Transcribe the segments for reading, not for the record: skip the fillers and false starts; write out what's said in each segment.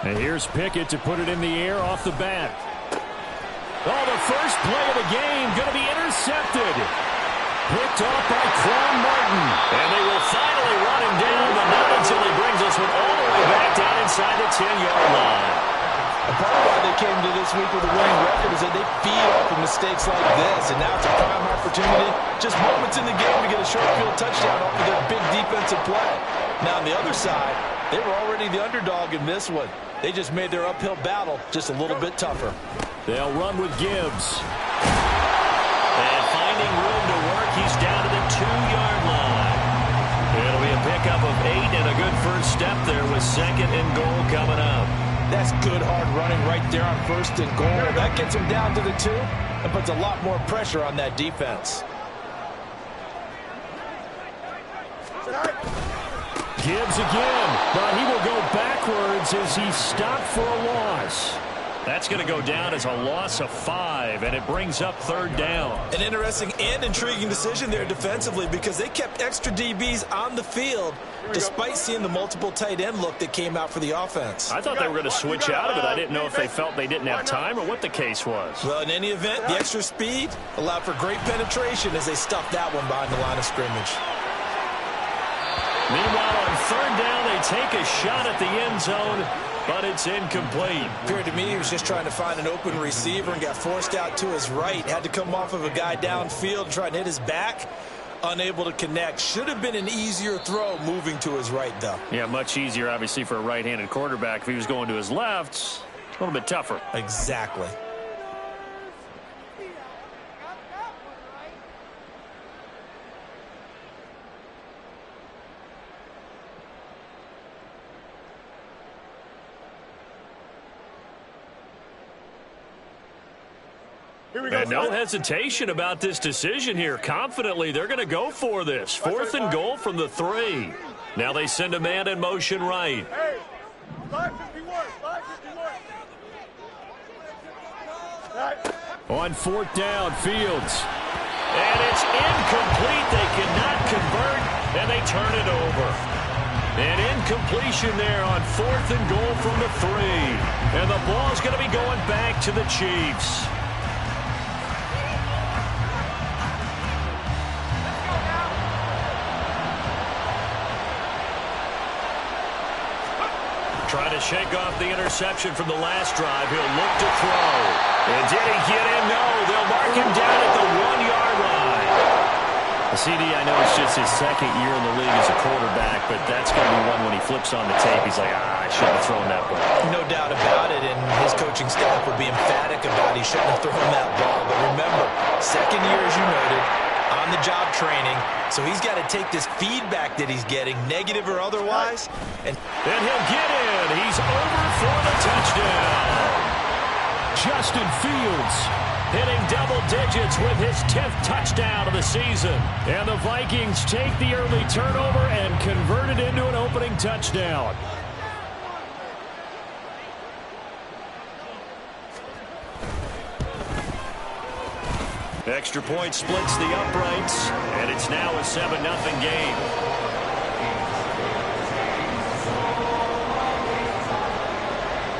And here's Pickett to put it in the air off the bat. Oh, the first play of the game going to be intercepted. Picked off by Quan Martin. And they will finally run him down, but not until he brings us one all the way back down inside the 10-yard line. A part of why they came to this week with a winning record is that they feed off of mistakes like this, and now it's a prime opportunity, just moments in the game to get a short field touchdown off of their big defensive play. Now on the other side, they were already the underdog in this one. They just made their uphill battle just a little bit tougher. They'll run with Gibbs. And finding room to work, he's down to the 2-yard line. It'll be a pickup of 8 and a good first step there with 2nd and goal coming up. That's good hard running right there on 1st and goal. That gets them down to the 2 and puts a lot more pressure on that defense. Gibbs again, but he will go backwards as he's stopped for a loss. That's going to go down as a loss of 5, and it brings up 3rd down. An interesting and intriguing decision there defensively because they kept extra DBs on the field despite seeing the multiple tight end look that came out for the offense. I thought they were going to switch out of it. I didn't know if they felt they didn't have time or what the case was. Well, in any event, the extra speed allowed for great penetration as they stuffed that one behind the line of scrimmage. Meanwhile, on 3rd down, they take a shot at the end zone, but it's incomplete. Appeared to me he was just trying to find an open receiver and got forced out to his right. Had to come off of a guy downfield and try and hit his back. Unable to connect. Should have been an easier throw moving to his right, though. Yeah, much easier, obviously, for a right-handed quarterback. If he was going to his left, a little bit tougher. Exactly. And no hesitation about this decision here. Confidently, they're going to go for this. 4th and goal from the 3. Now they send a man in motion right. On 4th down, Fields. And it's incomplete. They cannot convert, and they turn it over. An incompletion there on 4th and goal from the 3. And the ball's going to be going back to the Chiefs. Trying to shake off the interception from the last drive. He'll look to throw. And did he get him? No. They'll mark him down at the 1-yard line. CD, I know it's just his 2nd year in the league as a quarterback, but that's going to be one when he flips on the tape. He's like, I shouldn't have thrown that one. No doubt about it, and his coaching staff would be emphatic about he shouldn't have thrown that ball. But remember, 2nd year, as you noted, on-the-job training, so he's got to take this feedback that he's getting, negative or otherwise, and he'll get in. He's over for the touchdown. Justin Fields hitting double digits with his 10th touchdown of the season. And the Vikings take the early turnover and convert it into an opening touchdown. Extra point splits the uprights, and it's now a 7-0 game.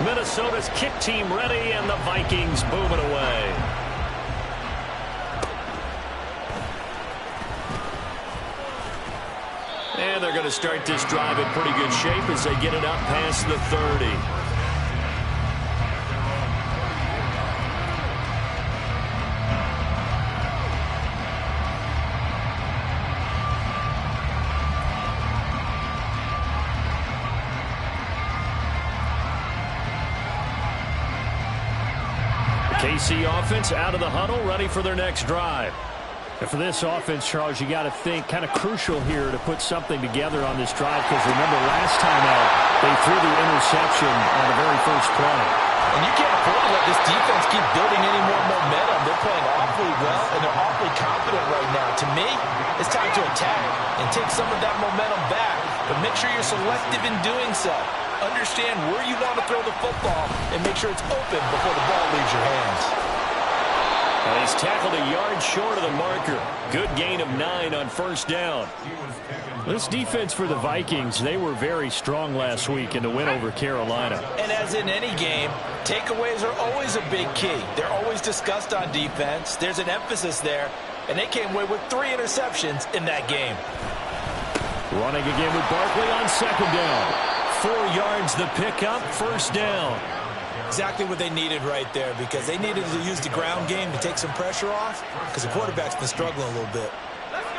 Minnesota's kick team ready, and the Vikings boom it away. And they're going to start this drive in pretty good shape as they get it up past the 30. KC offense out of the huddle, ready for their next drive. And for this offense, Charles, you got to think kind of crucial here to put something together on this drive, because remember last time out, they threw the interception on the very first play. And you can't afford to let this defense keep building any more momentum. They're playing awfully well, and they're awfully confident right now. To me, it's time to attack and take some of that momentum back, but make sure you're selective in doing so. Understand where you want to throw the football and make sure it's open before the ball leaves your hands. He's tackled a yard short of the marker. Good gain of 9 on first down. This defense for the Vikings, they were very strong last week in the win over Carolina. And as in any game, takeaways are always a big key. They're always discussed on defense. There's an emphasis there, and they came away with 3 interceptions in that game. Running again with Barkley on second down. 4 yards the pickup, first down. Exactly what they needed right there, because they needed to use the ground game to take some pressure off, because the quarterback's been struggling a little bit.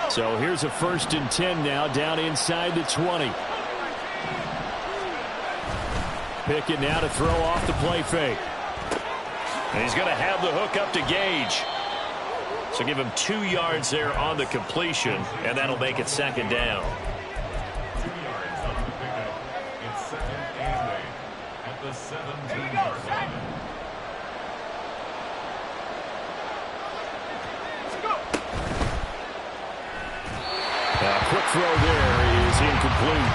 So here's a 1st and 10 now, down inside the 20. Pickett now to throw off the play fake. And he's going to have the hook up to Gage. So give him 2 yards there on the completion, and that'll make it second down. 2 yards on the pickup. It's second and 8 at the 17-yard line. Quick throw there is incomplete.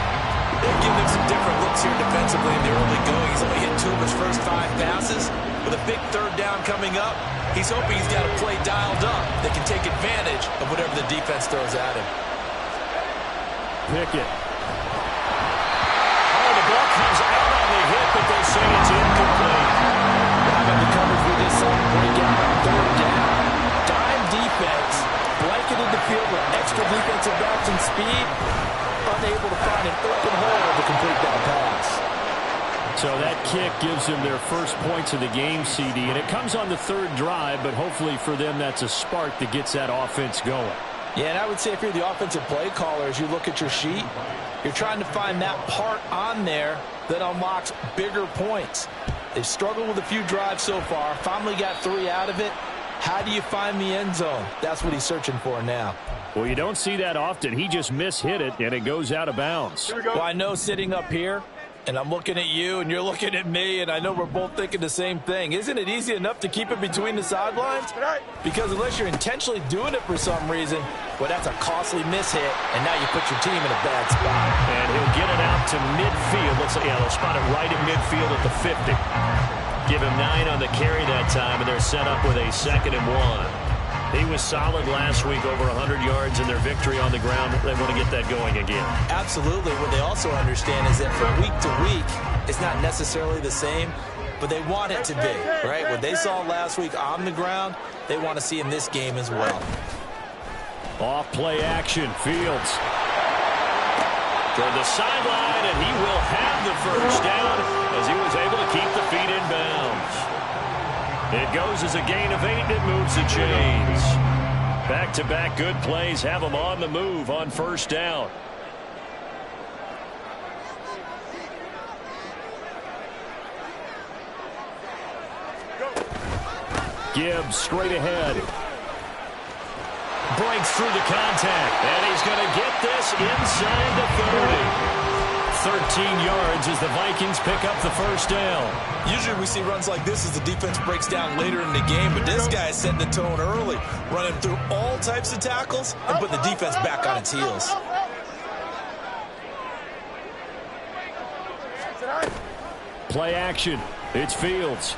They're giving him some different looks here defensively in the early going. He's only hit 2 of his first 5 passes. With a big 3rd down coming up, he's hoping he's got a play dialed up that can take advantage of whatever the defense throws at him. Pickett. Oh, the ball comes out on the hit, but they say it's incomplete. How about the coverage we just saw break out on 3rd down? Dime defense, blanketed the field with extra defensive backs and speed, unable to find an open hole to complete that pass. So that kick gives them their first points of the game, CD, and it comes on the 3rd drive, but hopefully for them that's a spark that gets that offense going. Yeah, and I would say if you're the offensive play caller, as you look at your sheet, you're trying to find that part on there that unlocks bigger points. They've struggled with a few drives so far, finally got 3 out of it. How do you find the end zone? That's what he's searching for now. Well, you don't see that often. He just mishit it, and it goes out of bounds. Well, I know sitting up here, and I'm looking at you, and you're looking at me, and I know we're both thinking the same thing. Isn't it easy enough to keep it between the sidelines? Because unless you're intentionally doing it for some reason, well, that's a costly mishit, and now you put your team in a bad spot. And he'll get it out to midfield. They'll spot it right at midfield at the 50. Give him 9 on the carry that time, and they're set up with a 2nd and 1. He was solid last week, over 100 yards in their victory on the ground. They want to get that going again. Absolutely. What they also understand is that from week to week, it's not necessarily the same, but they want it to be, right? What they saw last week on the ground, they want to see in this game as well. Off play action, Fields. Toward the sideline, and he will have the first down as he was able to keep the feet in bounds. It goes as a gain of 8, and it moves the chains. Back-to-back good plays have them on the move on first down. Gibbs straight ahead. Breaks through the contact, and he's going to get this inside the 30. 13 yards as the Vikings pick up the first down. Usually we see runs like this as the defense breaks down later in the game, but this guy is setting the tone early, running through all types of tackles and put the defense back on its heels. Play action. It's Fields.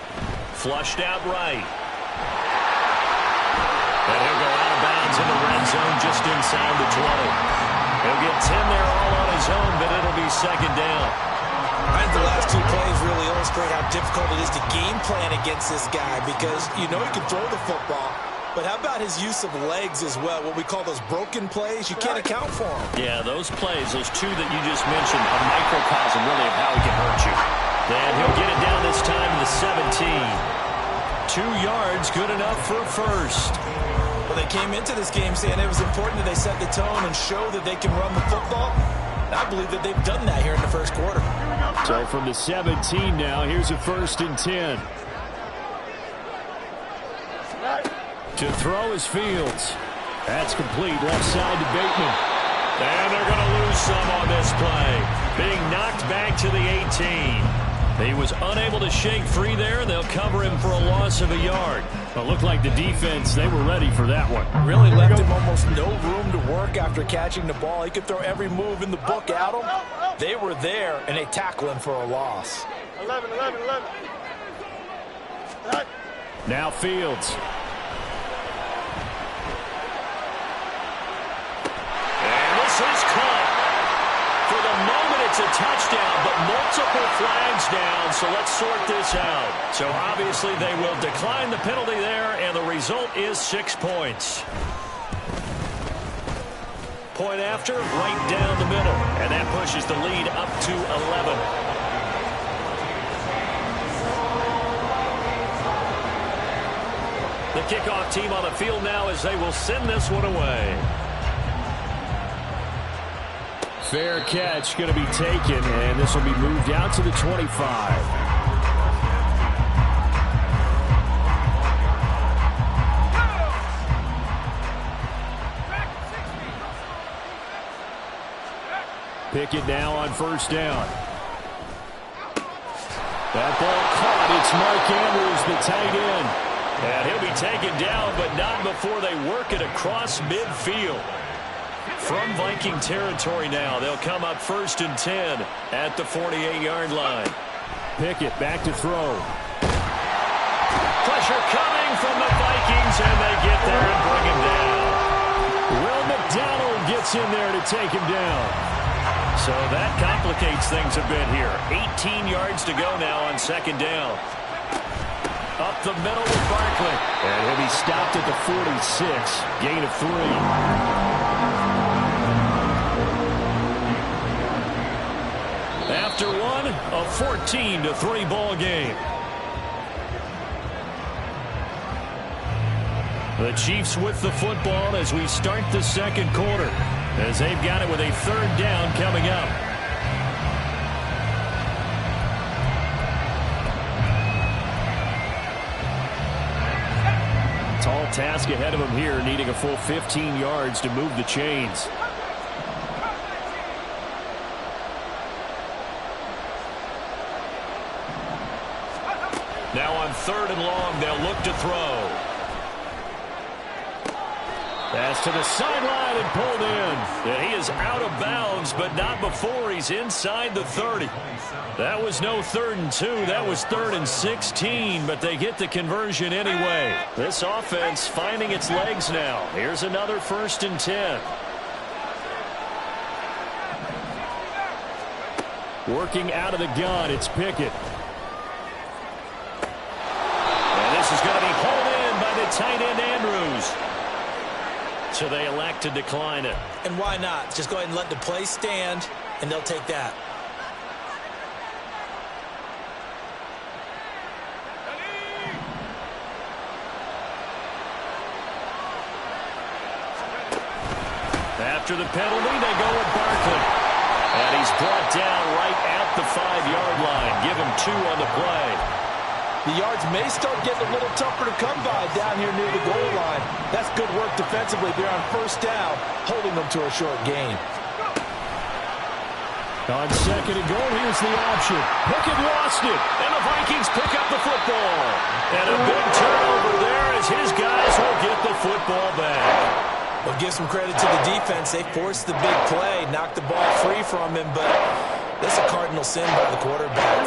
Flushed out right. And he'll go out of bounds in the red zone just inside the 20. He'll get 10 there all on his own, but it'll be second down. I think the last 2 plays really illustrate how difficult it is to game plan against this guy, because you know he can throw the football, but how about his use of legs as well? What we call those broken plays, you can't account for them. Yeah, those plays, those 2 that you just mentioned, a microcosm really of how he can hurt you. And he'll get it down this time to the 17. 2 yards, good enough for first. Well, they came into this game saying it was important that they set the tone and show that they can run the football. And I believe that they've done that here in the first quarter. So from the 17 now, here's a 1st and 10. To throw is Fields. That's complete, left side to Bateman. And they're going to lose some on this play. Being knocked back to the 18. He was unable to shake free there, and they'll cover him for a loss of a yard. It looked like the defense, they were ready for that one. Really left him almost no room to work after catching the ball. He could throw every move in the book at him. They were there, and they tackle him for a loss. 11. Now Fields. It's a touchdown, but multiple flags down, so let's sort this out. So obviously they will decline the penalty there, and the result is 6 points. Point after, right down the middle, and that pushes the lead up to 11. The kickoff team on the field now as they will send this one away. Fair catch going to be taken, and this will be moved out to the 25. Pickett now on first down. That ball caught. It's Mark Andrews, the tight end. And he'll be taken down, but not before they work it across midfield. From Viking territory now, they'll come up 1st and 10 at the 48-yard line. Pickett back to throw. Pressure coming from the Vikings, and they get there and bring him down. Will McDonald gets in there to take him down. So that complicates things a bit here. 18 yards to go now on 2nd down. Up the middle with Barkley. And he'll be stopped at the 46. Gain of 3. After one, a 14-3 ball game. The Chiefs with the football as we start the 2nd quarter, as they've got it with a 3rd down coming up. Tall task ahead of him here, needing a full 15 yards to move the chains. Now on 3rd and long, they'll look to throw. Pass to the sideline and pulled in. And he is out of bounds, but not before he's inside the 30. That was no 3rd and 2. That was 3rd and 16, but they get the conversion anyway. This offense finding its legs now. Here's another 1st and 10. Working out of the gun, it's Pickett. And this is going to be pulled in by the tight end Andrews. So they elect to decline it. And why not? Just go ahead and let the play stand, and they'll take that. After the penalty, they go with Barkley. And he's brought down right at the 5-yard line. Give him 2 on the play. The yards may start getting a little tougher to come by down here near the goal line. That's good work defensively there on 1st down, holding them to a short gain. On 2nd and goal, here's the option. Pickett lost it, and the Vikings pick up the football. And a big turnover there as his guys will get the football back. Well, give some credit to the defense. They forced the big play, knocked the ball free from him, but that's a cardinal sin by the quarterback.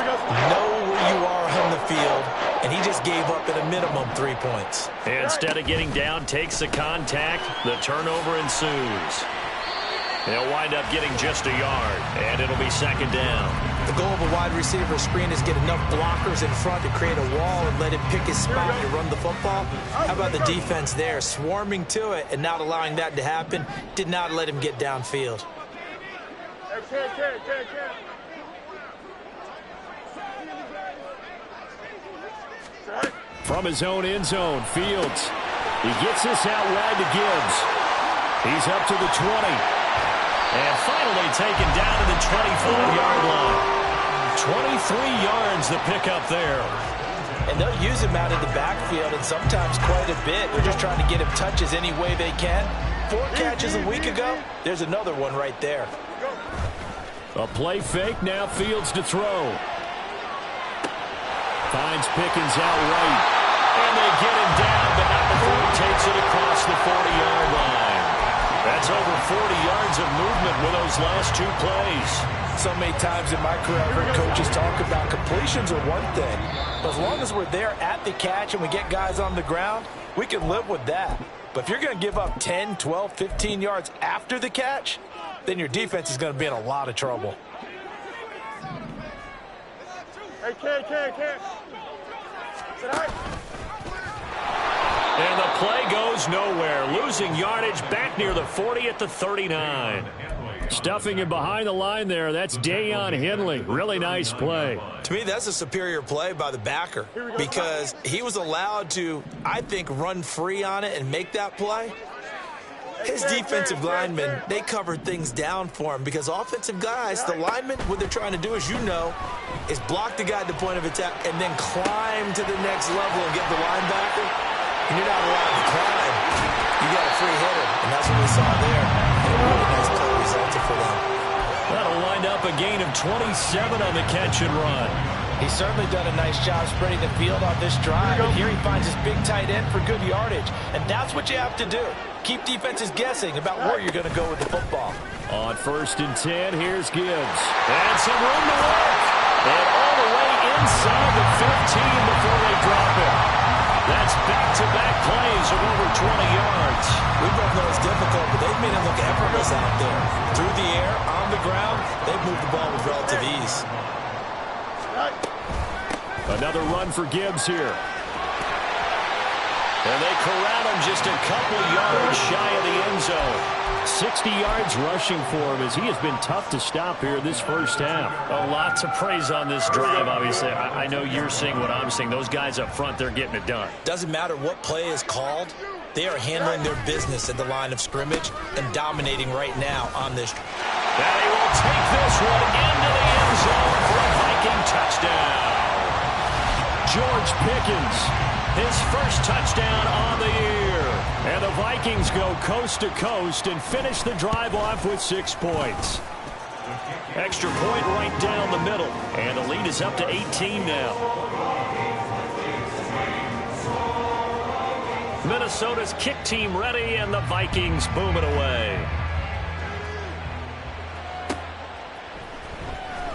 Know where you are on the field, and he just gave up at a minimum 3 points. Instead of getting down, takes the contact. The turnover ensues. They'll wind up getting just a yard, and it'll be 2nd down. The goal of a wide receiver screen is get enough blockers in front to create a wall and let him pick his spot to run the football. How about the defense there, swarming to it and not allowing that to happen? Did not let him get downfield. From his own end zone, Fields. He gets this out wide to Gibbs. He's up to the 20. And finally taken down to the 25-yard line. 23 yards the pickup there. And they'll use him out of the backfield, and sometimes quite a bit. They're just trying to get him touches any way they can. 4 catches a week ago. There's another one right there. A play fake, now Fields to throw. Finds Pickens out right. And they get him down, but not before he takes it across the 40-yard line. That's over 40 yards of movement with those last 2 plays. So many times in my career, I've heard coaches talk about completions are one thing. But as long as we're there at the catch and we get guys on the ground, we can live with that. But if you're going to give up 10, 12, 15 yards after the catch, then your defense is going to be in a lot of trouble. Hey, kid. Sit down. And the play goes nowhere. Losing yardage back near the 40 at the 39. Stuffing him behind the line there. That's Deion Henley. Really nice play. To me, that's a superior play by the backer because he was allowed to, I think, run free on it and make that play. His defensive linemen, they covered things down for him because offensive guys, the linemen, what they're trying to do, as you know, is block the guy at the point of attack and then climb to the next level and get the linebacker. And you're not allowed to climb. You got a free hitter, and that's what we saw there. And a really nice play resulted for them. That'll wind up a gain of 27 on the catch and run. He's certainly done a nice job spreading the field on this drive. And here he finds his big tight end for good yardage. And that's what you have to do. Keep defenses guessing about where you're going to go with the football. On 1st and 10, here's Gibbs. And some room to work. And all the way inside the 15 before they drop it. That's back-to-back plays of over 20 yards. We both know it's difficult, but they've made it look effortless out there. Through the air, on the ground, they've moved the ball with relative ease. Another run for Gibbs here. And they corral him just a couple yards shy of the end zone. 60 yards rushing for him as he has been tough to stop here this first half. A lot to praise on this drive, obviously. I know you're seeing what I'm seeing. Those guys up front, they're getting it done. Doesn't matter what play is called. They are handling their business at the line of scrimmage and dominating right now on this. And he will take this one into the end zone for a Viking touchdown. George Pickens, his first touchdown on the year. And the Vikings go coast to coast and finish the drive off with 6 points. Extra point right down the middle. And the lead is up to 18 now. Minnesota's kick team ready, and the Vikings boom it away.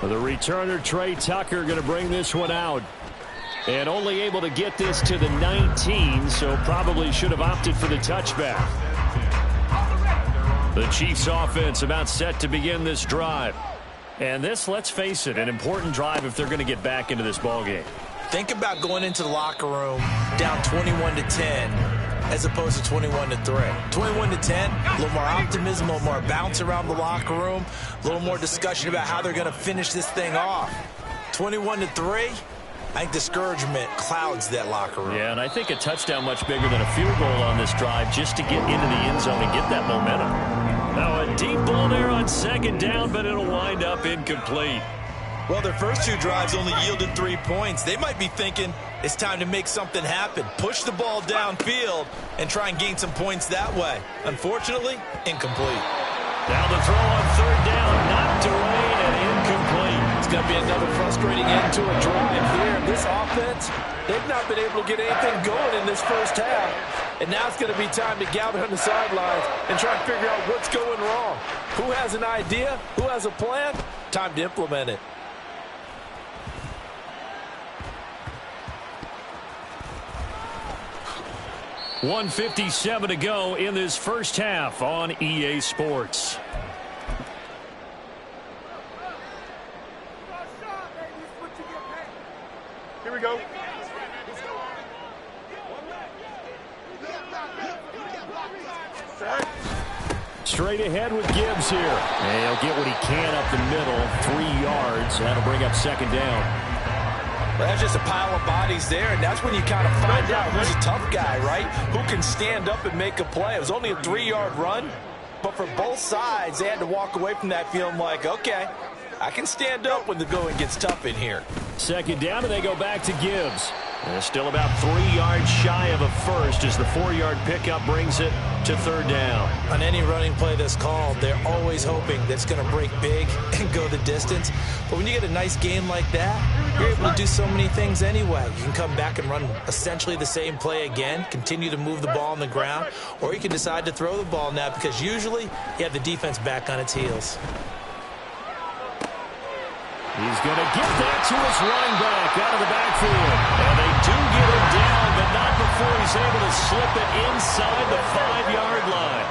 The returner, Trey Tucker, going to bring this one out. And only able to get this to the 19, so probably should have opted for the touchback. The Chiefs offense about set to begin this drive. And this, let's face it, an important drive if they're going to get back into this ballgame. Think about going into the locker room down 21-10 as opposed to 21-3. 21-10, a little more optimism, a little more bounce around the locker room, a little more discussion about how they're going to finish this thing off. 21-3. I think discouragement clouds that locker room. Yeah, and I think a touchdown much bigger than a field goal on this drive just to get into the end zone and get that momentum. Now a deep ball there on 2nd down, but it'll wind up incomplete. Well, their first 2 drives only yielded 3 points. They might be thinking it's time to make something happen. Push the ball downfield and try and gain some points that way. Unfortunately, incomplete. Now the throw on 3rd down, knocked away and incomplete. It's going to be another frustrating end to a drive here. This offense, they've not been able to get anything going in this first half. And now it's going to be time to gather on the sidelines and try and figure out what's going wrong. Who has an idea? Who has a plan? Time to implement it. $1:57 to go in this first half on EA Sports. Here we go. Straight ahead with Gibbs here. And he'll get what he can up the middle. 3 yards. That'll bring up 2nd down. Well, that's just a pile of bodies there, and that's when you kind of find out who's a tough guy, right? Who can stand up and make a play. It was only a 3-yard run, but for both sides, they had to walk away from that feeling like, okay, I can stand up when the going gets tough in here. 2nd down, and they go back to Gibbs. And still about 3 yards shy of a first as the 4-yard pickup brings it to 3rd down. On any running play that's called, they're always hoping that's going to break big and go the distance. But when you get a nice game like that, you're able to do so many things anyway. You can come back and run essentially the same play again, continue to move the ball on the ground, or you can decide to throw the ball now because usually you have the defense back on its heels. He's going to get that to his running back out of the backfield. And they do get him down, but not before he's able to slip it inside the 5-yard line.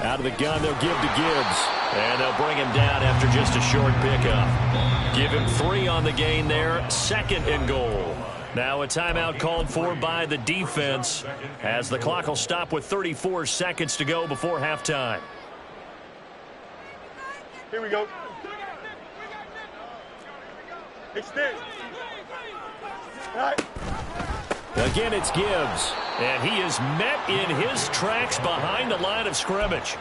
Out of the gun, they'll give to Gibbs. And they'll bring him down after just a short pickup. Give him 3 on the gain there. 2nd and goal. Now a timeout called for by the defense as the clock will stop with 34 seconds to go before halftime. Here we go. Extend. All right. Again, it's Gibbs. And he is met in his tracks behind the line of scrimmage.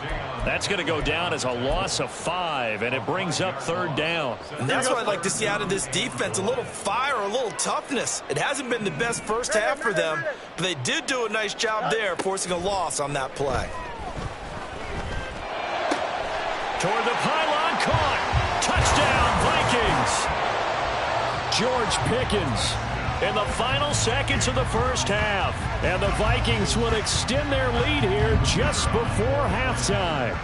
That's going to go down as a loss of 5, and it brings up 3rd down. And that's what I'd like to see out of this defense, a little fire, a little toughness. It hasn't been the best first half for them, but they did do a nice job there, forcing a loss on that play. Toward the pylon, caught. Touchdown, Vikings. George Pickens in the final seconds of the first half. And the Vikings will extend their lead here just before halftime.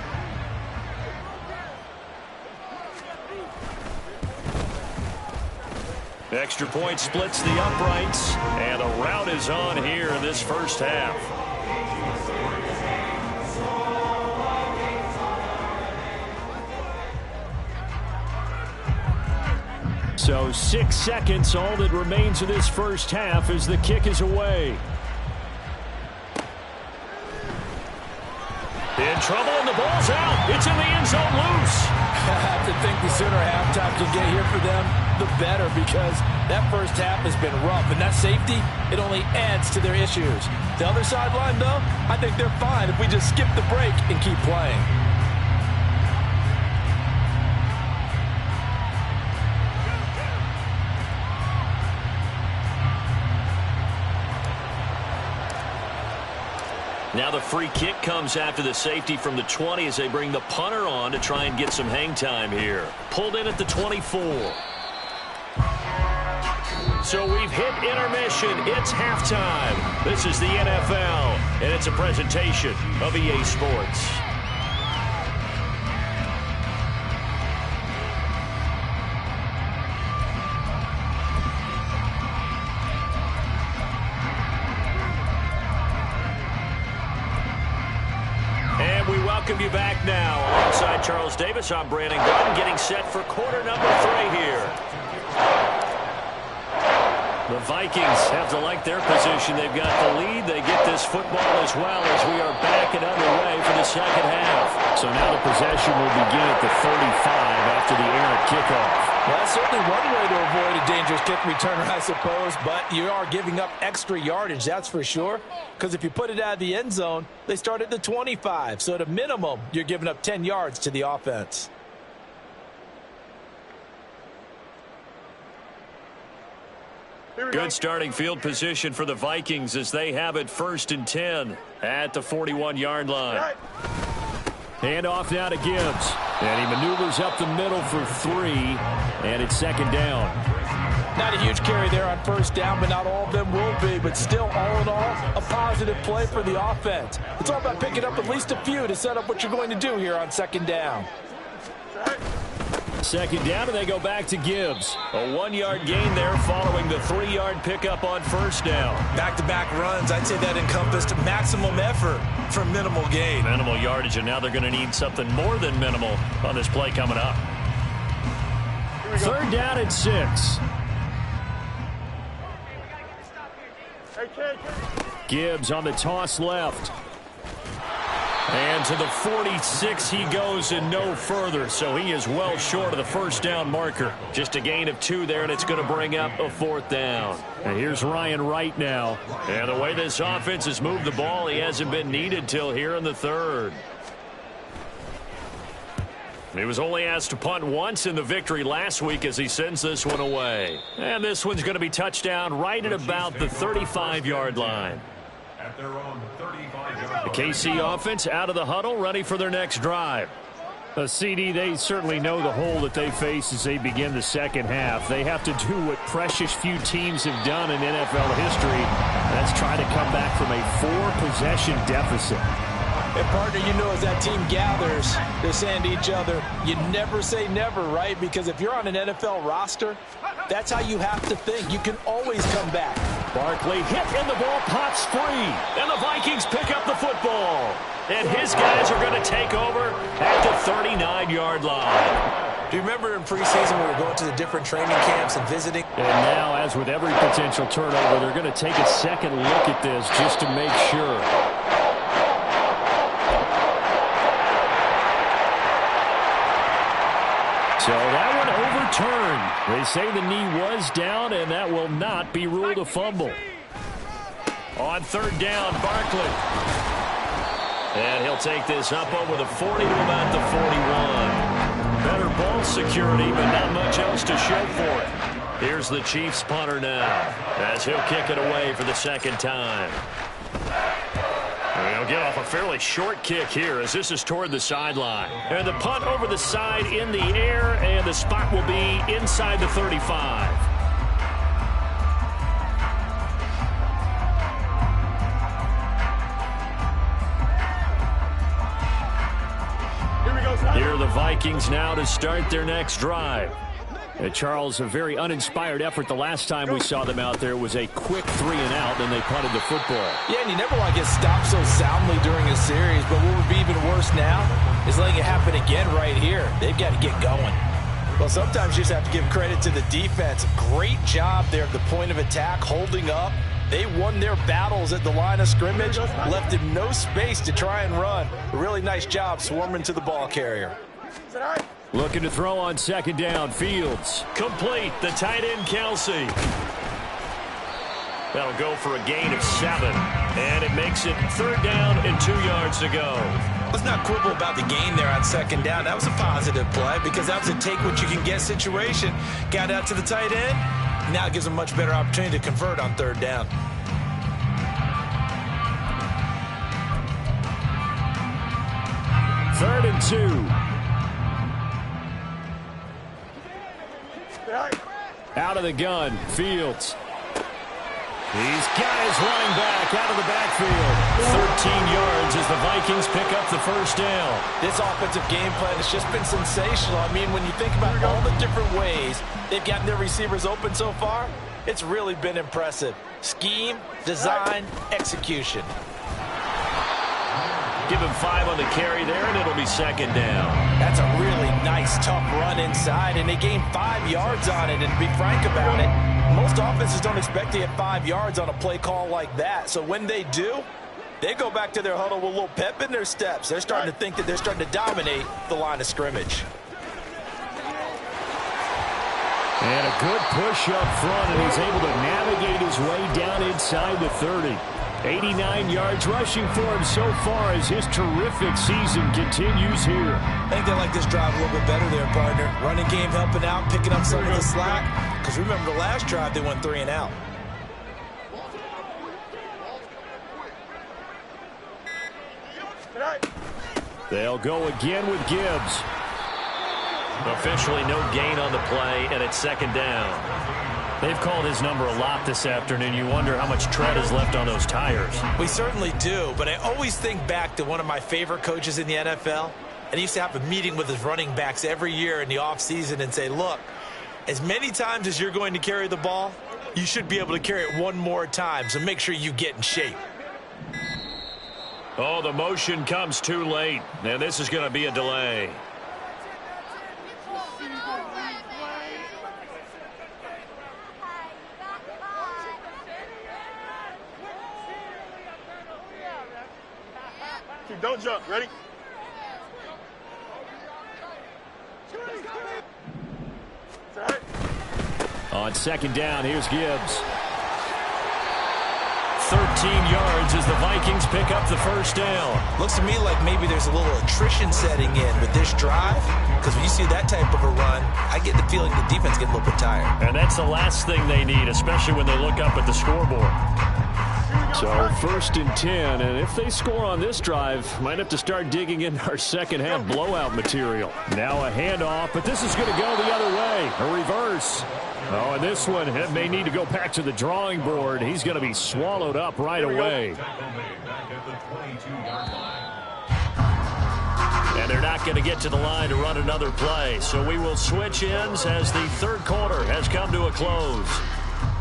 Extra point splits the uprights, and a rout is on here in this first half. So 6 seconds, all that remains of this first half as the kick is away. In trouble, and the ball's out. It's in the end zone loose. I have to think the sooner halftime can get here for them, the better, because that first half has been rough, and that safety, it only adds to their issues. The other sideline, though, I think they're fine if we just skip the break and keep playing. Now the free kick comes after the safety from the 20 as they bring the punter on to try and get some hang time here. Pulled in at the 24. So we've hit intermission. It's halftime. This is the NFL, and it's a presentation of EA Sports. Welcome you back now. Alongside Charles Davis, I'm Brandon Gunn, getting set for quarter number 3 here. The Vikings have to like their position. They've got the lead. They get this football as well as we are back and underway for the second half. So now the possession will begin at the 35 after the errant kickoff. Well, that's certainly one way to avoid a dangerous kick returner, I suppose, but you are giving up extra yardage, that's for sure, because if you put it out of the end zone, they start at the 25, so at a minimum, you're giving up 10 yards to the offense. Good starting field position for the Vikings as they have it 1st and 10 at the 41-yard line. Hand off now to Gibbs. And he maneuvers up the middle for 3. And it's 2nd down. Not a huge carry there on 1st down, but not all of them will be. But still, all in all, a positive play for the offense. It's all about picking up at least a few to set up what you're going to do here on 2nd down. 2nd down, and they go back to Gibbs. A 1-yard gain there following the 3-yard pickup on 1st down. Back-to-back runs, I'd say that encompassed maximum effort for minimal gain. Minimal yardage, and now they're going to need something more than minimal on this play coming up. 3rd down and 6. Gibbs on the toss left. And to the 46 he goes and no further. So he is well short of the 1st down marker. Just a gain of 2 there, and it's going to bring up a 4th down. And here's Ryan Wright now. And the way this offense has moved the ball, he hasn't been needed till here in the 3rd. He was only asked to punt once in the victory last week as he sends this one away. And this one's going to be touchdown right at about the 35-yard line. At their own 35-yard line. The KC offense out of the huddle, ready for their next drive. CD, they certainly know the hole that they face as they begin the second half. They have to do what precious few teams have done in NFL history. That's try to come back from a 4-possession deficit. And, partner, you know, as that team gathers, they're saying to each other, you never say never, right? Because if you're on an NFL roster, that's how you have to think. You can always come back. Barkley hit, and the ball pops free. And the Vikings pick up the football. And his guys are going to take over at the 39-yard line. Do you remember in preseason we were going to the different training camps and visiting? And now, as with every potential turnover, they're going to take a second look at this just to make sure. So that one overturned. They say the knee was down, and that will not be ruled a fumble. On third down, Barkley. And he'll take this up over the 40 to about the 41. Better ball security, but not much else to show for it. Here's the Chiefs punter now, as he'll kick it away for the second time. And he'll get off a fairly short kick here, as this is toward the sideline. And the punt over the side in the air, and the spot will be inside the 35. Here are the Vikings now to start their next drive. Charles, a very uninspired effort the last time we saw them out there. Was a quick 3 and out, and they punted the football. Yeah, and you never want to get stopped so soundly during a series, but what would be even worse now is letting it happen again right here. They've got to get going. Well, sometimes you just have to give credit to the defense. Great job there at the point of attack, holding up. They won their battles at the line of scrimmage, left him no space to try and run. A really nice job swarming to the ball carrier. Looking to throw on second down. Fields. Complete. The tight end, Kelsey. That'll go for a gain of 7. And it makes it third down and 2 yards to go. Let's not quibble about the gain there on second down. That was a positive play because that was a take-what-you-can-get situation. Got out to the tight end. Now it gives them a much better opportunity to convert on third down. Third and 2. Out of the gun, Fields. He's got his line back out of the backfield. 13 yards as the Vikings pick up the first down. This offensive game plan has just been sensational. I mean, when you think about all the different ways they've gotten their receivers open so far, it's really been impressive. Scheme, design, execution. Give him 5 on the carry there, and it'll be second down. That's a really nice, tough run inside, and they gained 5 yards on it. And to be frank about it, most offenses don't expect to get 5 yards on a play call like that. So when they do, they go back to their huddle with a little pep in their steps. They're starting to think that they're starting to dominate the line of scrimmage. And a good push up front, and he's able to navigate his way down inside the 30. 89 yards rushing for him so far as his terrific season continues here. I think they like this drive a little bit better there, partner. Running game helping out, picking up some of the slack. Because remember the last drive, they went 3 and out. They'll go again with Gibbs. Officially no gain on the play, and it's second down. They've called his number a lot this afternoon. You wonder how much tread is left on those tires. We certainly do, but I always think back to one of my favorite coaches in the NFL. And he used to have a meeting with his running backs every year in the offseason and say, look, as many times as you're going to carry the ball, you should be able to carry it one more time, so make sure you get in shape. Oh, the motion comes too late, and this is going to be a delay. Don't jump. Ready? On second down, here's Gibbs. 13 yards as the Vikings pick up the first down. Looks to me like maybe there's a little attrition setting in with this drive, because when you see that type of a run, I get the feeling the defense gets a little bit tired. And that's the last thing they need, especially when they look up at the scoreboard. So first and 10, and if they score on this drive, might have to start digging in our second half blowout material. Now a handoff, but this is going to go the other way, a reverse. Oh, and this one, it may need to go back to the drawing board. He's going to be swallowed up right away. And they're not going to get to the line to run another play. So we will switch ends as the third quarter has come to a close.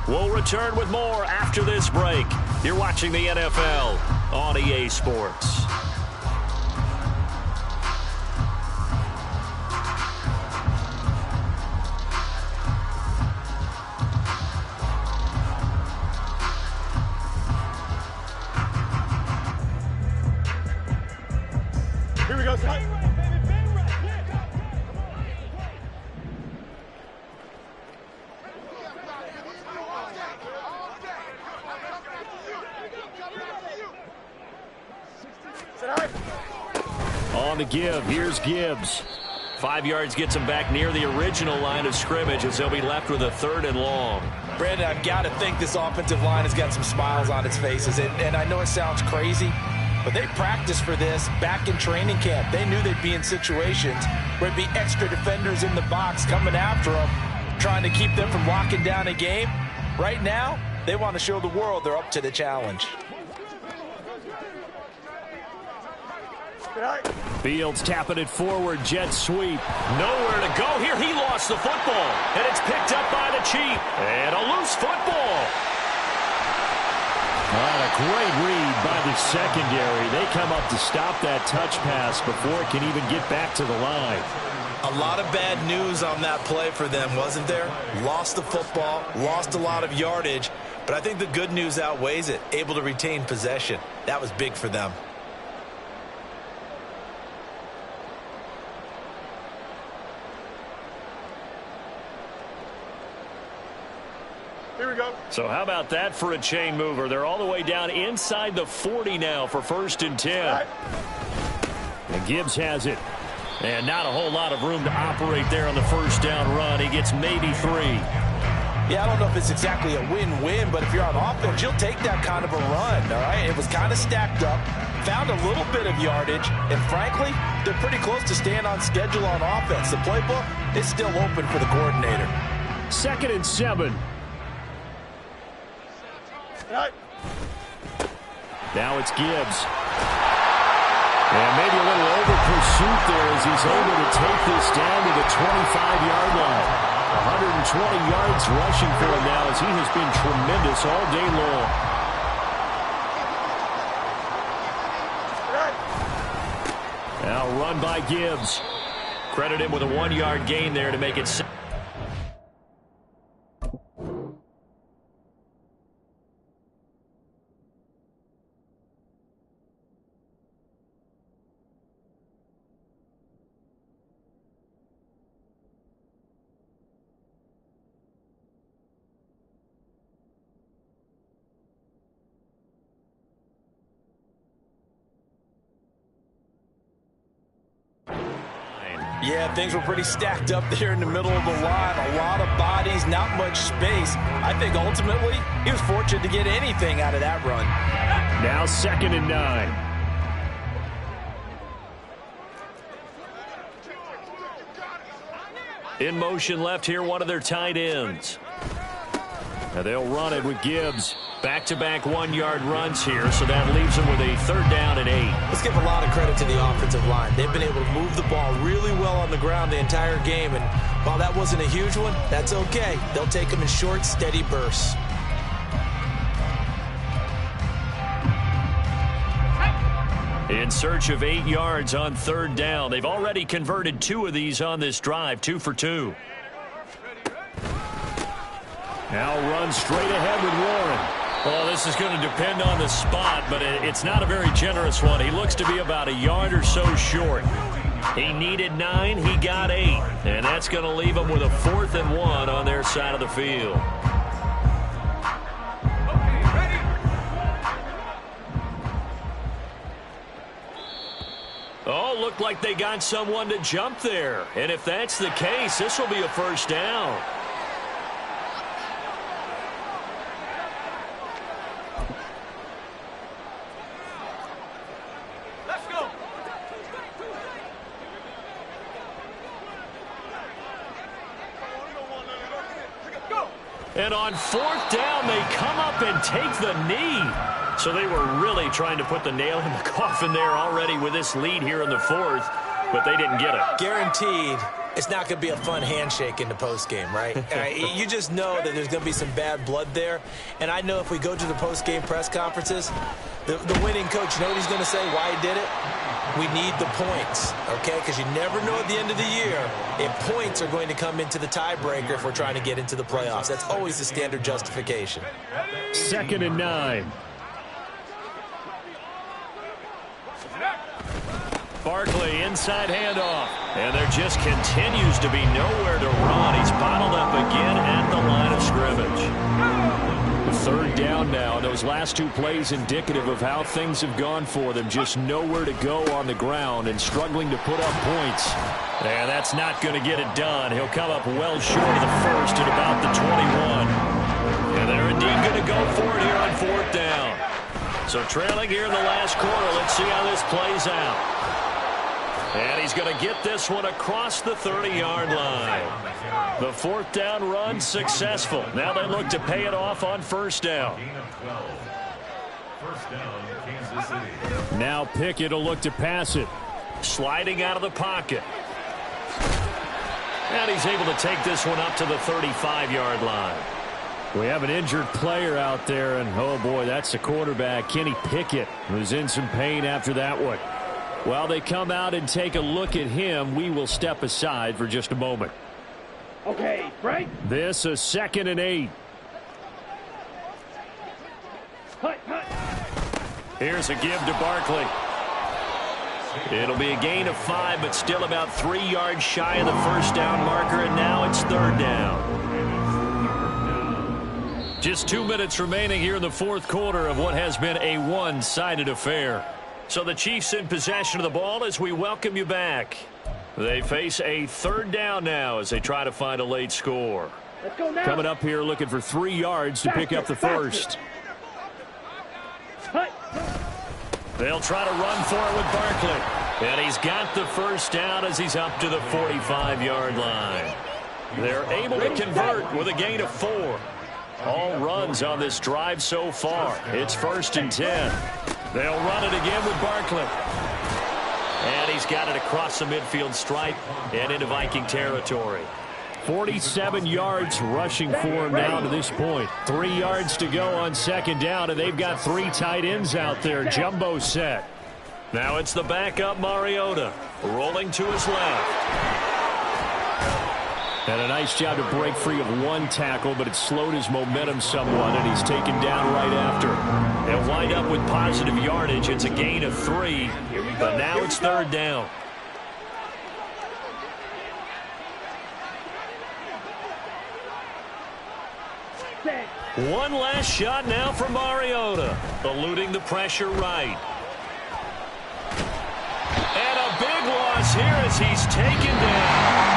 We'll return with more after this break. You're watching the NFL on EA Sports. On the give, here's Gibbs. 5 yards gets him back near the original line of scrimmage as they'll be left with a 3rd and long. Brandon, I've got to think this offensive line has got some smiles on its faces. And I know it sounds crazy, but they practiced for this back in training camp. They knew they'd be in situations where it'd be extra defenders in the box coming after them, trying to keep them from locking down a game. Right now, they want to show the world they're up to the challenge. Fields tapping it forward, jet sweep. Nowhere to go here. He lost the football, and it's picked up by the Chief. And a loose football. A great read by the secondary. They come up to stop that touch pass before it can even get back to the line. A lot of bad news on that play for them, wasn't there? Lost the football, lost a lot of yardage, but I think the good news outweighs it. Able to retain possession. That was big for them. Here we go. So how about that for a chain mover? They're all the way down inside the 40 now for 1st and 10. And Gibbs has it. And not a whole lot of room to operate there on the 1st down run. He gets maybe 3. Yeah, I don't know if it's exactly a win-win, but if you're on offense, you'll take that kind of a run, all right? It was kind of stacked up, found a little bit of yardage, and frankly, they're pretty close to staying on schedule on offense. The playbook is still open for the coordinator. 2nd and 7. Now it's Gibbs. And maybe a little over pursuit there as he's able to take this down to the 25-yard line. 120 yards rushing for him now as he has been tremendous all day long. Now run by Gibbs. Credit him with a 1-yard gain there to make it 6. Yeah, things were pretty stacked up there in the middle of the line. A lot of bodies, not much space. I think ultimately he was fortunate to get anything out of that run. Now 2nd and 9. In motion left here, one of their tight ends. Now they'll run it with Gibbs. Back-to-back 1-yard runs here, so that leaves them with a 3rd down and 8. Let's give a lot of credit to the offensive line. They've been able to move the ball really well on the ground the entire game, and while that wasn't a huge one, that's okay. They'll take them in short, steady bursts. In search of 8 yards on 3rd down. They've already converted 2 of these on this drive, 2 for 2. Now run straight ahead with Warren. Well, this is going to depend on the spot, but it's not a very generous one. He looks to be about a yard or so short. He needed 9, he got 8. And that's going to leave him with a 4th and 1 on their side of the field. Oh, looked like they got someone to jump there. And if that's the case, this will be a 1st down. And on 4th down, they come up and take the knee. So they were really trying to put the nail in the coffin there already with this lead here in the 4th, but they didn't get it. Guaranteed, it's not going to be a fun handshake in the postgame, right? You just know that there's going to be some bad blood there. And I know if we go to the postgame press conferences, the winning coach, you know what he's going to say, why he did it? We need the points, okay? Because you never know at the end of the year if points are going to come into the tiebreaker if we're trying to get into the playoffs. That's always the standard justification. 2nd and 9. Barkley, inside handoff. And there just continues to be nowhere to run. He's bottled up again at the line of scrimmage. Third down now. Those last two plays indicative of how things have gone for them. Just nowhere to go on the ground and struggling to put up points. And that's not going to get it done. He'll come up well short of the first at about the 21. And they're indeed going to go for it here on fourth down. So trailing here in the last quarter. Let's see how this plays out. And he's going to get this one across the 30-yard line. The fourth down run successful. Now they look to pay it off on first down. First down, Kansas City. Now Pickett will look to pass it. Sliding out of the pocket. And he's able to take this one up to the 35-yard line. We have an injured player out there, and oh boy, that's the quarterback, Kenny Pickett, who's in some pain after that one. While they come out and take a look at him, we will step aside for just a moment. Okay, break. This is 2nd and 8. Here's a give to Barkley. It'll be a gain of 5, but still about 3 yards shy of the first down marker, and now it's third down. Just 2 minutes remaining here in the fourth quarter of what has been a one-sided affair. So the Chiefs in possession of the ball as we welcome you back. They face a third down now as they try to find a late score. Let's go now. Coming up here looking for 3 yards to pick up the first. They'll try to run for it with Barkley. And he's got the first down as he's up to the 45-yard line. They're able to convert with a gain of 4. All runs on this drive so far. It's 1st and 10. They'll run it again with Barkley. And he's got it across the midfield stripe and into Viking territory. 47 yards rushing for him now to this point. 3 yards to go on second down, and they've got 3 tight ends out there. Jumbo set. Now it's the backup Mariota rolling to his left. And a nice job to break free of 1 tackle, but it slowed his momentum somewhat, and he's taken down right after. They'll wind up with positive yardage. It's a gain of 3, but now it's third down. One last shot now for Mariota, eluding the pressure right. And a big loss here as he's taken down.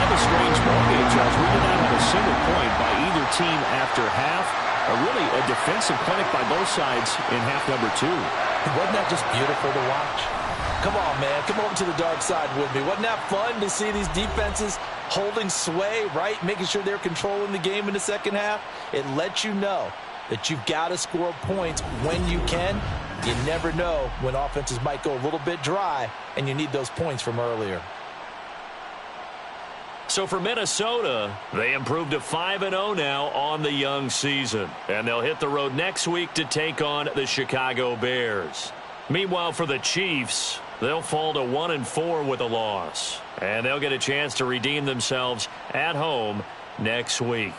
A strange ball game, Josh. We did not have a single point by either team after half. Really a defensive clinic by both sides in half number 2. Wasn't that just beautiful to watch? Come on, man. Come over to the dark side with me. Wasn't that fun to see these defenses holding sway, right? Making sure they're controlling the game in the second half. It lets you know that you've got to score points when you can. You never know when offenses might go a little bit dry, and you need those points from earlier. So for Minnesota, they improved to 5-0 now on the young season. And they'll hit the road next week to take on the Chicago Bears. Meanwhile, for the Chiefs, they'll fall to 1-4 with a loss. And they'll get a chance to redeem themselves at home next week.